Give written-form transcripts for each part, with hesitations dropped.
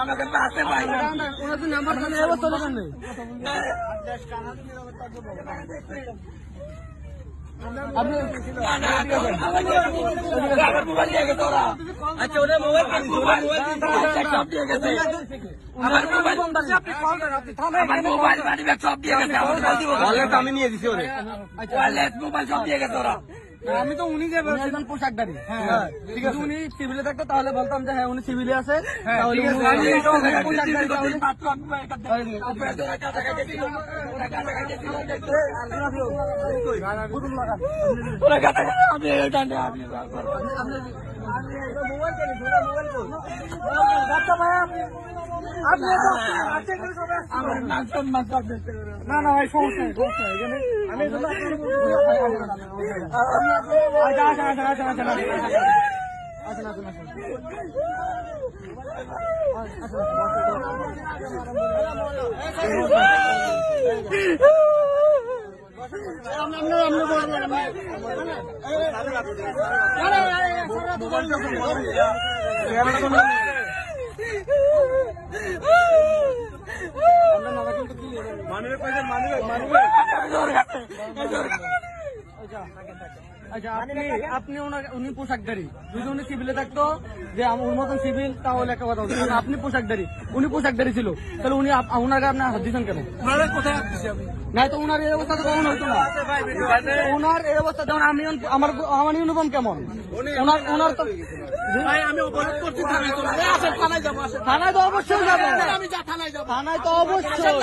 আমাকে পাশে পাই না ওনার নাম্বার খানে এবার চলে যান আচ্ছা ওদের মোবাইল সব দিয়ে গেছে আমার মোবাইল বাড়ি ব্যাগ সব দিয়ে গেছে আমি নিয়ে দিছি ওরে মোবাইল সব দিয়ে গেছে ওরা আমি তো উনি যে একজন পোশাকদারি ঠিক আছে উনি সিভিলে থাকতো তাহলে বলতাম যে হ্যাঁ উনি সিভিলে আছে না না ভাই সমস্যা এখানে আমি আচ্ছা আপনি উনি পোশাকদারি যদি উনি সিভিলে থাকতো যে ওর মতন সিভিল তাহলে একটা কথা হতো আপনি পোশাকদারি উনি পোশাকদারি ছিল তাহলে উনি ওনাকে আপনি হাত দিচ্ছেন কেন না তো ওনার এই অবস্থা তো কখন হইতো না ওনার এই অবস্থা যেমন আমি আমার ইউনিফর্ম কেমন ওনার তো আমি অপরাধ করছি থানায় তো অবশ্যই যাবো থানায় তো অবশ্যই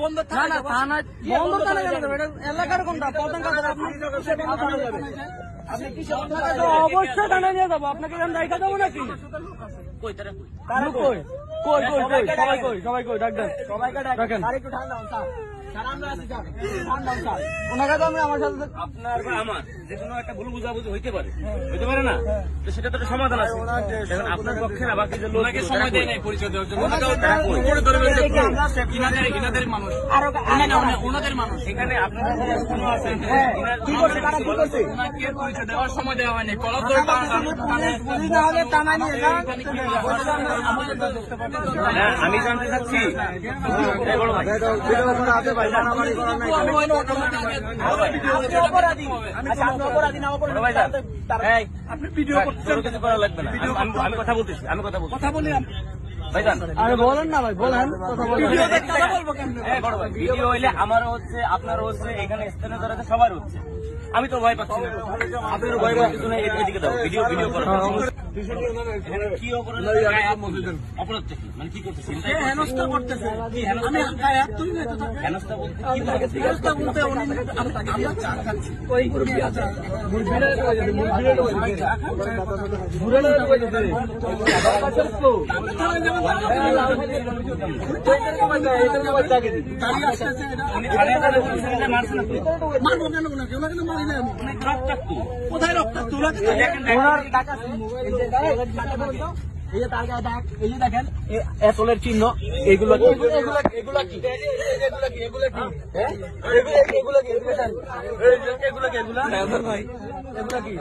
বন্ধ থানায় এলাকার কোনটা প্রধান অবশ্যই থানায় নিয়ে যাবো আপনাকে আমি দেখা দেবো নাকি সবাই কই ডাক্তার দেখেন ওনাকে তো আমি আমার সাথে আপনার বা আমার যে কোনো একটা ভুল বুঝাবুঝি হইতে পারে না তো সেটা তো একটা সমাধান আছে এখন আপনার পক্ষে না বাকি যে লোককে সময় দেয় নাই পরিচয় দেওয়ার জন্য ইনাদের মানুষ ওনাদের মানুষ এখানে আপনাদের কোনো আছে ওনাকে পরিচয় দেওয়ার সময় দেওয়া হয়নি কলম আমি জানতে চাচ্ছি আপনি ভিডিও করতে করা লাগবে না আমি কথা বলতেছি কথা বলি আরে বলেন না ভাই বলেন ভিডিও হইলে আমারও হচ্ছে আপনারও হচ্ছে এখানে স্থানীয় যারা সবার হচ্ছে আমি তো ভয় পাচ্ছি না আপনার ভয় পাচ্ছি না এদিকে দাও ভিডিও করা কি অপরাধ মানে কি করতেছি হেনস্থা করতেছে হেনস্থা বলতে আমরা চা খাচ্ছি কোথায় রক্তাক্ত এই যে তার গায়ে দাগ এই যে দেখেন এতলের চিহ্ন এগুলো কি